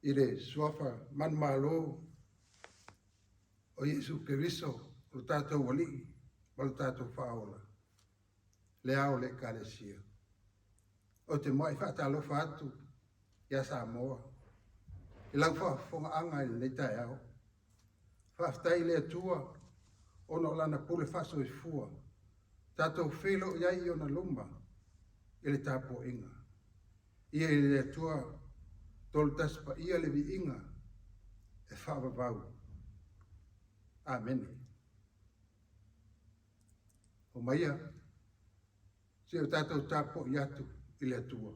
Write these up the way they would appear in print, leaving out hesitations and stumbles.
i le suafa man malo o Yesu Keriso o tātou wali ma o tātou whaola. Le ao le kalesia. O te mai whaatalofa atu ia Samoa. I lau whaafonga anga i le tai au. Whaaftai le atua ono lana pule faso i fua. Tātou whilo iai o na lumba i le tāpo inga. Ia i le atua tolu taspa ia le vi inga e whaavavau. Amen. O maia, se o tātou tāpo i atu i le atua.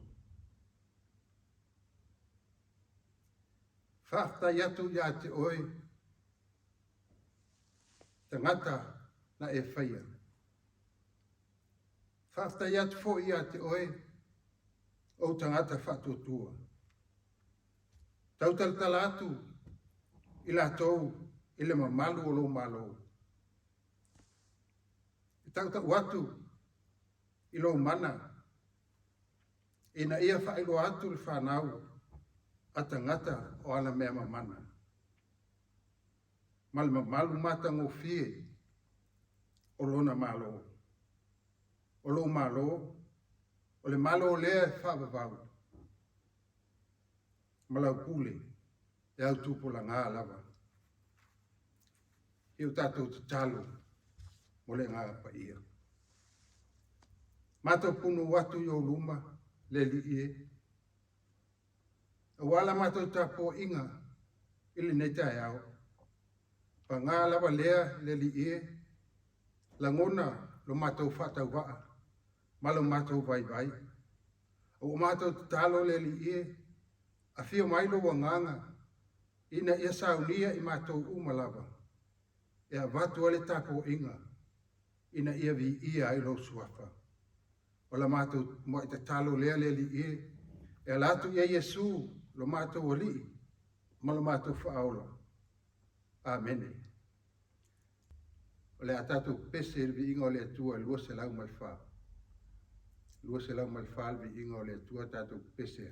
Whaaftai atu ia te oe, tangata na e whaia. Whaaftai atu fo ia te oe, o tangata whatuatua. Tautaltala atu i la tau i le mamalu o lo malo. I tautau atu i lo mana, ina ia whaelo atu le whanau a tangata o ana mea mamana. Mal mamalu mata ngō fie o lona malo. O lo malo, o le malo lea e whaavavau. Malau pule, e au tupo la ngā lava. Hiu tātou te talo, mo le ngā pa ia. Mātou punu watu i o luma, le li ie. Awala mātou tāpō inga, ili nei tai au. Pa ngā lava lea le li ie, la ngona lo mātou whatau waa, malo mātou vai vai. O mātou te talo le li ie, a fio mailo wa nganga, ina ia saunia i mātou umalava. E a watu ale tāpō inga, ina ia vi ia i lo suafa. O la mātou mo i te talo lea le li ie, e a latu ia Yesu lo mātou ali, ma lo mātou whaola. Amen. O le a tātou pese vi inga o le atua lua se lau mai wha. Lua se lau mai wha vi inga o le atua tātou pese.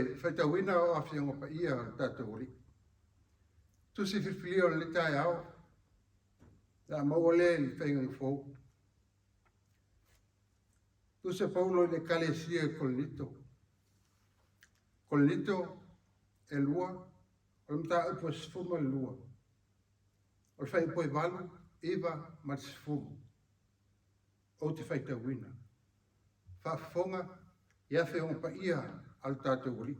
le whaitawina o awhiango pa ia o tātou ori. Tusi whiwhili o le tai ao. La maua le li whaingang fōu. Tusi paulo le kalesia e Kolinito. Kolinito e lua. O le mta upo e sifuma le lua. O le whai upo e walu, iwa ma te sifumu. O te whaitawina. Whaafonga, ia whionga pa ia al tātou ori.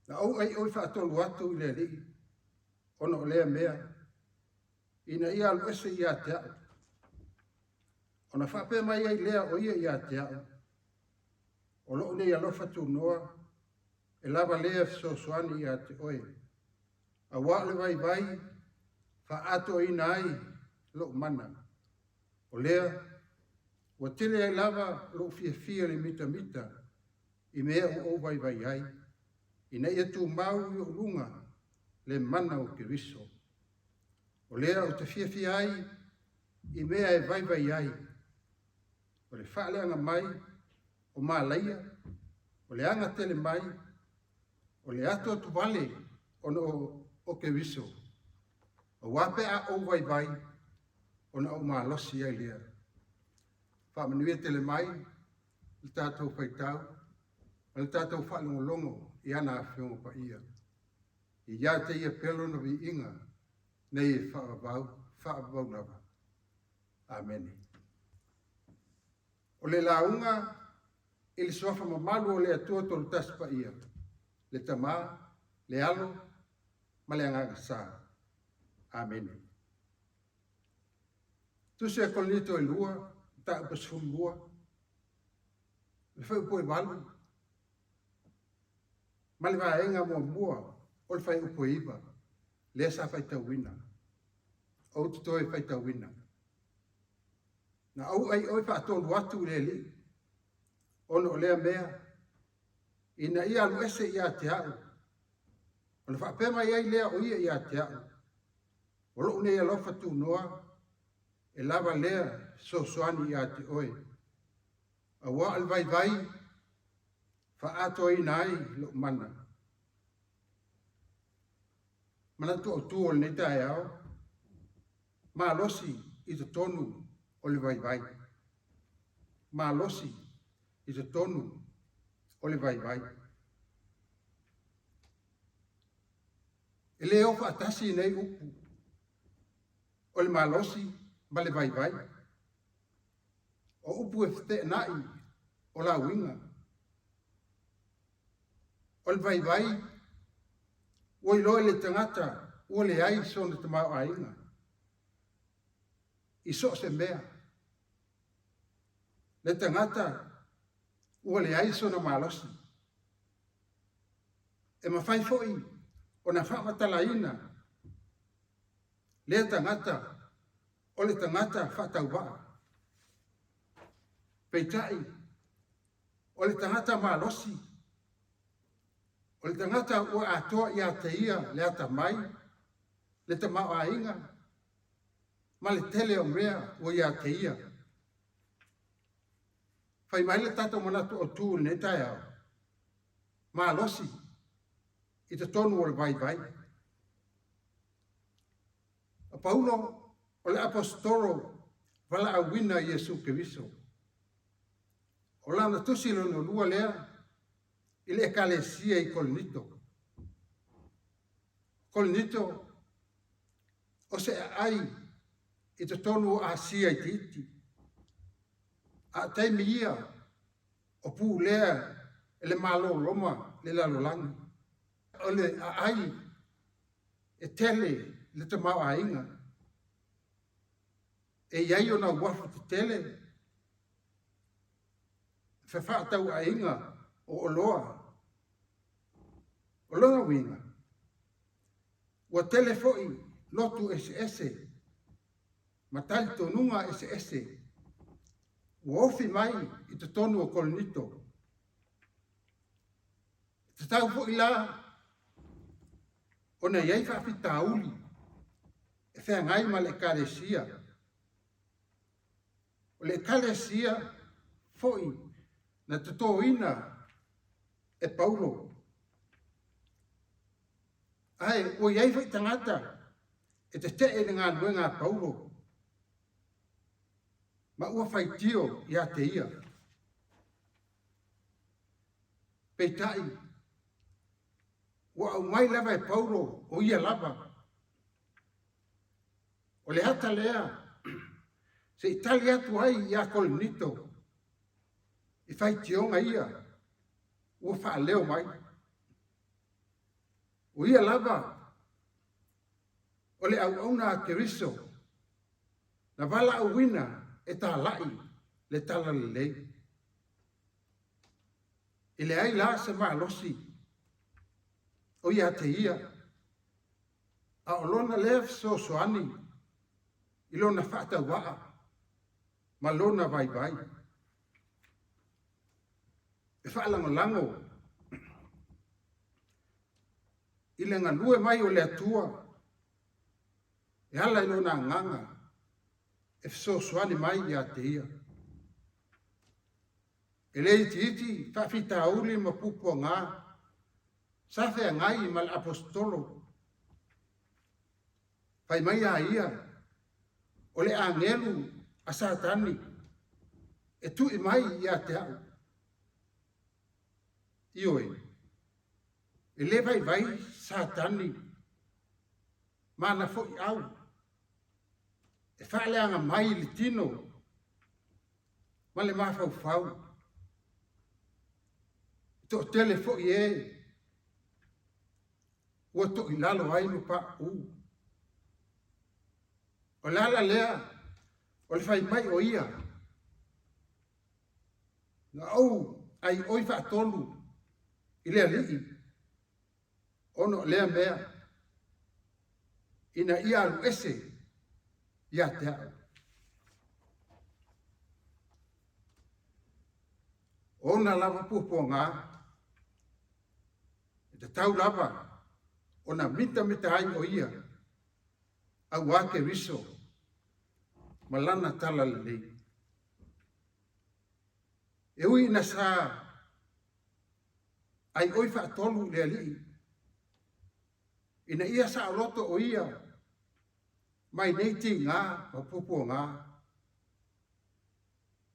Na au ai oi whaatolu atu i le li. Ona o lea mea. Ina ia alu ese ia te au. Ona whapea mai ai lea o ia te au. O loo nei alofa tu noa. E lava lea sosoani ia te oe. A wale vai vai. Whaato ina ai loo mana. O lea. Wa tele ai lava loo fia le mita. I mea o vai vai ai. Ina ia tu mau i o lunga le mana o ke riso. O lea o te fia ai, i mea e vai ai. O le whaaleanga mai, o maa laia, o le anga tele mai, o le ato atu vale o ke riso. O wape a o vai, o na o maa losi ai lea. Whamanuia tele mai, le tātou whaitau, le tātou whaalongolongo, i ana whiongo pa ia. I ia te ia pelo na vi inga, nei e whaavau lava. Amen. O le launga, i le sofa mamalu o le atua tolu tas pa ia. Le tamā, le alo, ma le angaga sā. Amen. Tusi e Kolinito e lua, ta upasfum lua. Le whaupo e walu. Ma le vaenga mua, o le whai upo iwa, lea sa whaitawina. O te toi whaitawina. Na au ai oi whaatonu atu le li. Ono o lea mea. Ina ia alu ese ia te au. Ona whaapema iai lea o ia te au. O loo nei alofa tu noa. E lava lea sosoani ia te oe. A wa al vai. Whaato ina ai lo mana. Mana tu o tu o le tai ao. Ma losi i te tonu o le vai. Ma losi i te tonu o le vai. E le o whaatasi nei upu. O le ma losi ma le vai. O upu e fte nai o la winga. O le vai, o i loe le tangata, o le ai sona te mau ainga. I so se mea. Le tangata, o le ai sona malosi. E mawhai foi, o na whamatalaina. Le tangata, o le tangata whatauwaa. Peitai, o le tangata malosi. O le tangata ua atoa i a te ia le ata mai, le ta mao a inga, ma le tele o mea ua i a te ia. Whai mai le tata manatu o tū ne tai au, ma losi, i te tonu o le vai. A Paulo o le apostolo wala a wina Iesu Keriso. O lana tusilo no lua lea, i le ekalesia i Kolinito. Kolinito, o se ai, i te tonu a sia i titi. A teimi ia, o pū lea, e le malo loma, le lalolangi. O le ai, e tele, le te mau a inga. E iai o na wafu te tele, whawhatau a inga, o oloa. O longa winga. Ua telefoi lotu ese. Matali tonunga ese. Ua ofi mai i te tonu o Kolinito. Te tau fo ila. O na iai whaafi tauli. E whea ngai ma le kalesia. O le kalesia foi na totoina e Paulo. Ai, o iai fai tangata, e te le ngā luenga Paulo. Ma ua fai tio ia te ia. Peitai, ua au mai lava e Paulo o ia lava. O le hata lea, se itali atu ai ia kolinito, i fai tionga ia, ua faa leo mai. O ia lava, o le au na Keriso, na wala au wina e tā lai le tala le lei. I le ai la se maa losi, o ia te ia, a o lona lef so soani, i lona whata waa, ma lona vai vai. E whaalango lango, i le ngalue mai o le atua, e hala i lona nganga, e so soani mai ia te ia. E le iti whawhita auli ma pupo ngā, safe a ngai ma le apostolo. Pai mai a ia, o le angelu a satani, e tu i mai ia te au. Ioi, e le vai satani, mana fo i au. E whaaleanga mai li tino, ma le mafau fau. To tele fo i e, ua to i lalo ai no pa u. O lala lea, o le fai mai o ia. Na au, ai oi wha tolu, i lea lii. Ono lea mea, ina ia alu ese, ia te au. Ona lava pupo ngā, e te tau lava, ona mita ai o ia, au ake riso, malana tala lelei. E ui na sa, ai oi wha tolu lea lii, ina ia sa aloto o ia, mai neiti ngā, ma pupo ngā.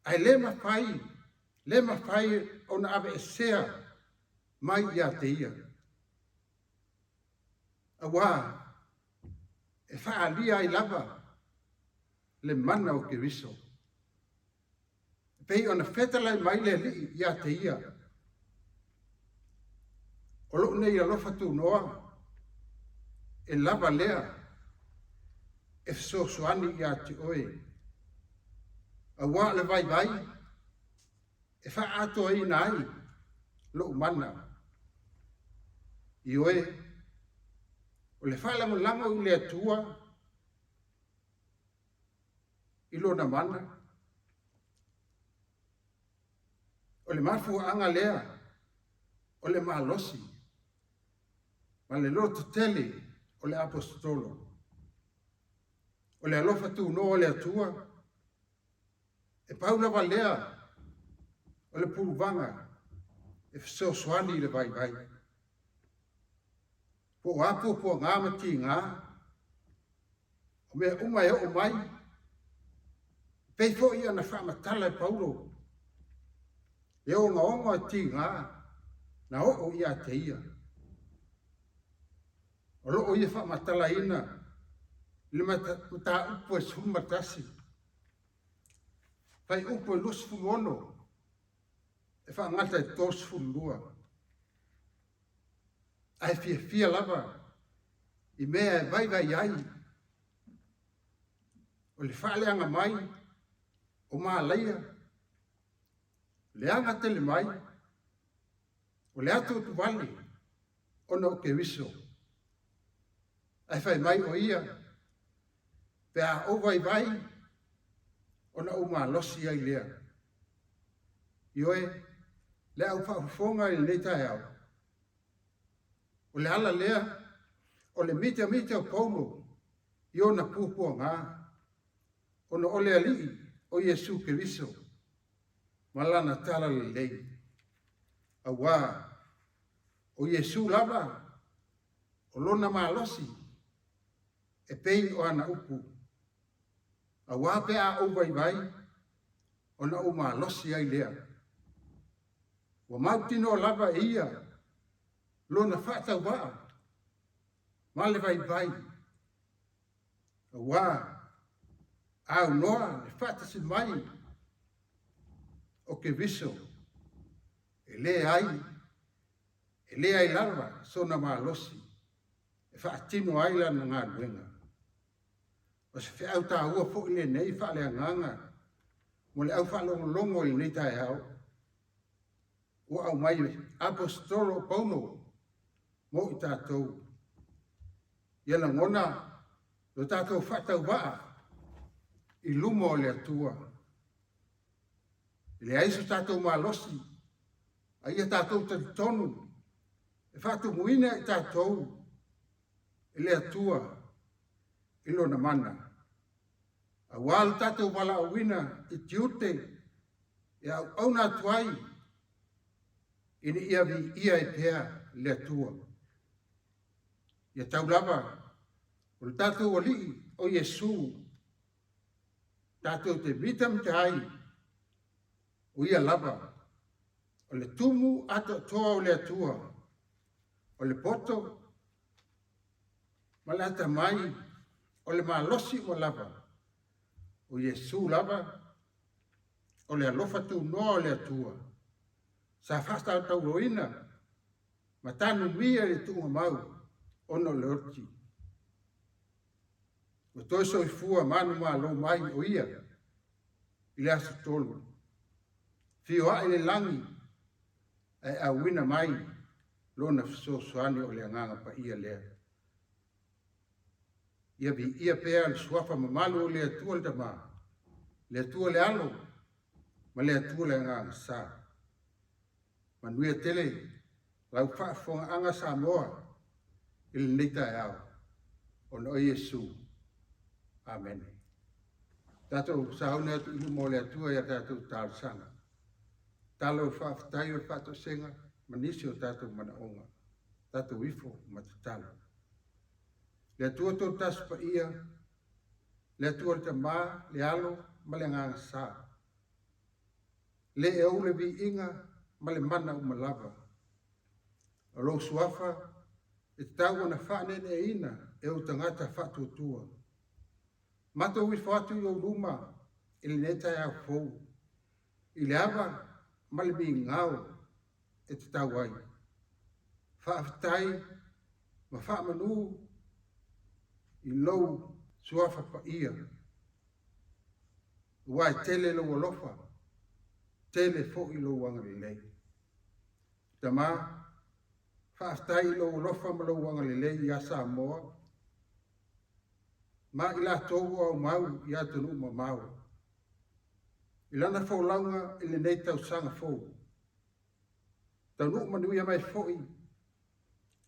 Ai le mawhai ona ave e sea mai ia te ia. Awa, e whaalia i lava, le mana o Keriso. Pei ona whetalai mai le li ia te ia. O loo nei alofa tu noa, e lava lea, e soani ia te oe. Awa le vai, e wha ato ai nai, lo mana. I oe, o le whalango lango i le atua, i lo na mana. O le mafu anga lea, o le malosi, ma le loto tele, o le apostolo. O le alofa tu no o le atua, e paula valea, o le puluvanga, e soani le vai. Po apu po ngā mati ngā, o mea umai o mai, pei fo ia na whaamatala e Paulo, e o ngā ti ngā, na o ia te ia. O loo ia whaamatala ina, le mata upo e sumatasi, pai upo e lusfu ono, e whaangata e tosfu lua. Ai fia lava, i mea e vai ai. O le whaaleanga mai, o maa leia, le anga tele mai, o le ato tu vale, o no ke wiso. Ai whai mai o ia, pea o vai, o na o maa losi ai lea. Ioe, le au whaafonga i le tai au. O le ala lea, o le mita o Paulo, i o na pupua ngā, o na ole alii o Jesu Keriso. malana tala lelei. Awa o Iesu lava o lona malosi e pei o ana upu. Awa pe a o vai o na o malosi ai lea. Wa mautino lava ia lona whata waa. Male vai. Awa au noa le whata si mai o ke viso. E le ai lava sona malosi. E whaatino ai lana ngā luenga. O se whi au tā ua fo ile nei whaale anganga. Mo le au whaalongo i nei tae au. Ua au mai apostolo Paulo mo i tātou. Iana ngona lo tātou whatau waa i lumo o le atua. I le aiso tātou malosi. Aia tātou tonu. E whātou muina i tātou. I le atua. I lona mana. A wāl tātou wala awina i tiute. E au nā tuai. Ini ia i pēa le atua. Ia tau lava. O le tātou ali o Iesu. Tātou te vitam te ai. O ia lava. O le tumu ato toa o le atua. O le poto. Malata mai. O le malosi o lava. O Iesu lava. O le alofa tu noa o le atua. Sa fasta tau roina. Matanu mia le tunga mau. Ono le orti. O toiso i fua manu malo mai o ia. I le asu tolu. Fio a le langi. E a wina mai. Lona fiso suani o le anganga pa ia lea. Ia vi ia pea le suafa mamalu o le atua le tama. Le atua le alo. Ma le atua le anganga saa. Manuia tele, lau whaafonga anga Samoa, ili nita e au, o no Iesu. Amen. Tātou sauna atu ilu mo le atua ia tātou tārsanga. Tālo whaafitai o whaatou senga, manisi o tātou manaonga. Tātou ifo matatalo. Le atua tō taspa ia, le atua le tamā, le alo, ma le nganga sā. Le e au le vi inga, ma le mana o malava. O lo suafa, e tau na whanene e ina, e o tangata whatuatua. Mato ui whatu i o luma, i le neta e au fou. I le awa, ma le mi ngau, e te tau ai. Whaafitai, ma whaamanu, i lou suafa pa ia. Uai tele lo walofa, tele fo i lo wanga le lei. Tama, whaaftai lo lofa ma lo wanga le lei ia Samoa. Ma ila tōu au mau ia tunu ma mau. Ilana fo launga ili nei tau sanga fo. Tau nuk manui mai foi.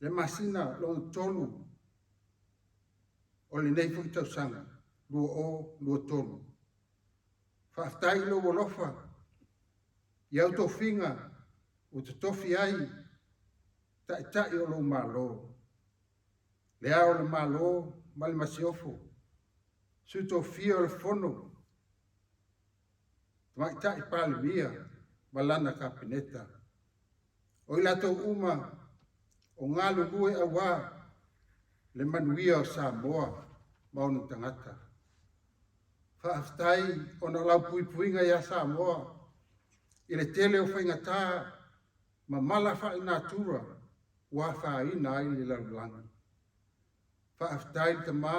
Le masina lo tolu. O le nei fo i tau sanga. Lua o, lua tolu. Whaaftai lo lofa. Iau tō whinga. O te tofi ai, tai o lo malo. Le ao le malo, ma le masiofo. Su tō fia o le fono. Tai pāle mia, ma lana kapineta. O ila tō uma, o ngā lulue a wā, le manuia o Samoa, ma onu tangata. Whaaftai, o na lau puipuinga ia Samoa, i le tele o whaingatā, ma mala whae natura, wa whae ina i le laulangi. Whaaftai te mā,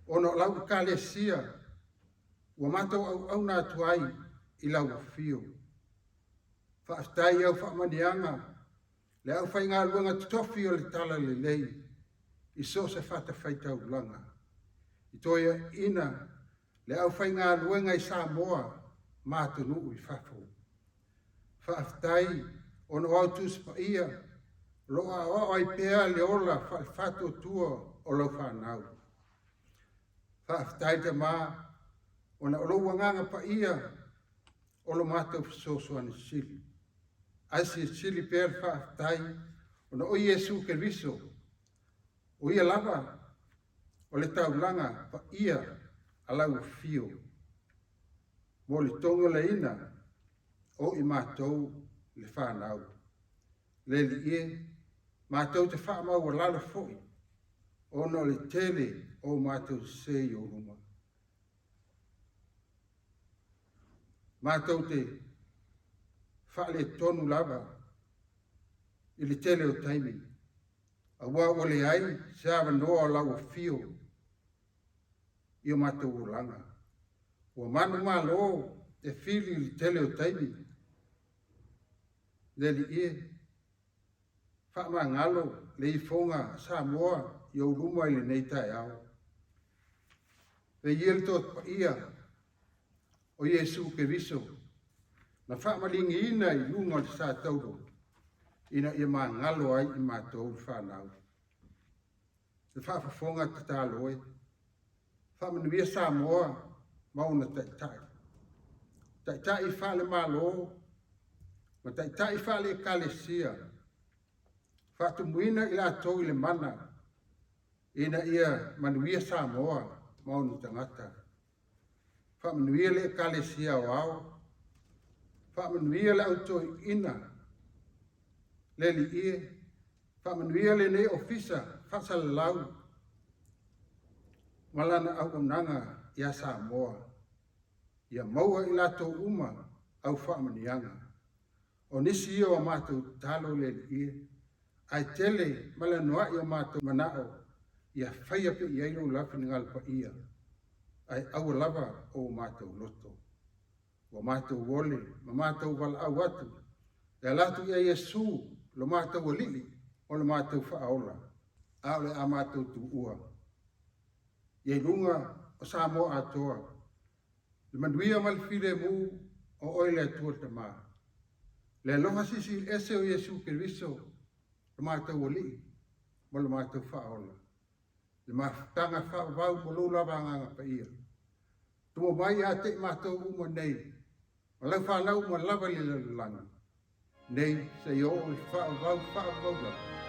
ono lau kalesia, wa mato au nātu ai i lau fio. Whaaftai au whaamanianga, le au whai ngā luanga tofi o le tala le lei, i so se whata whaitau langa. I toia ina, le au whai ngā luanga i Samoa, mātunu i whafo. Whaaftai, ono au tūspa ia, loa o ai pēa le ola whato tua o lau whanau. Whaaftai te mā, ona o lau wanganga pa ia, o lo mātou fesoasoani sili. Ai sili pea le whaafetai, ona o Iesu Keriso, o ia lava, o le taulanga pa ia alau fio. Mo le tonga le ina, o i mātou le whanau. Le li e, mātou te whaamau a lala foi, o no le tele o mātou se i o ruma. Mātou te whaale tonu lava, i le tele o taimi. A wā ole ai, se awa noa lau fio, i o mātou o langa. Ua manu malo e fili li tele o taimi. Le li e, whaama ngalo le i fonga sa moa i o ruma i le neita e au. Le iel tot pa ia o Iesu Keriso, na whaama lingi ina i lunga le sa tauro, ina ia maa ngalo ai i mātou whanau. Le whaafafonga te tāloe, whaamanuia sa moa mauna taitai. Taitai whaale malo, ma taitai whaale kalesia. Whaatumuina i la tau i le mana, ina ia manuia sa moa mauna tangata. Whaamanuia le kalesia o au, whaamanuia le autoi ina, le li ie, whaamanuia le ne ofisa, whasal lau, malana au unanga ia sa moa, ia maua i lato uma au whaamanianga. O nisi ia o mātou talo le li ie, ai tele malanoa i o mātou manao, ia whaia pe i airo lafi ngalpa ia, ai au lava o mātou loto. O mātou wole, ma mātou wala au atu, ia latu ia Iesu, lo mātou walili, o lo mātou whaola, aole a mātou tu ua. Ia runga o Samoa atoa, le manuia malfile mu o oile atua te maa. Le aloha sisi ese o Iesu Keriso, lo mātou walili, mo lo mātou whaola. Le maftanga whaavau mo lo lava nganga pa ia. Tumo mai a te mātou uma nei, ma lau whanau ma lava li langa. Nei, se i o i whaavau la.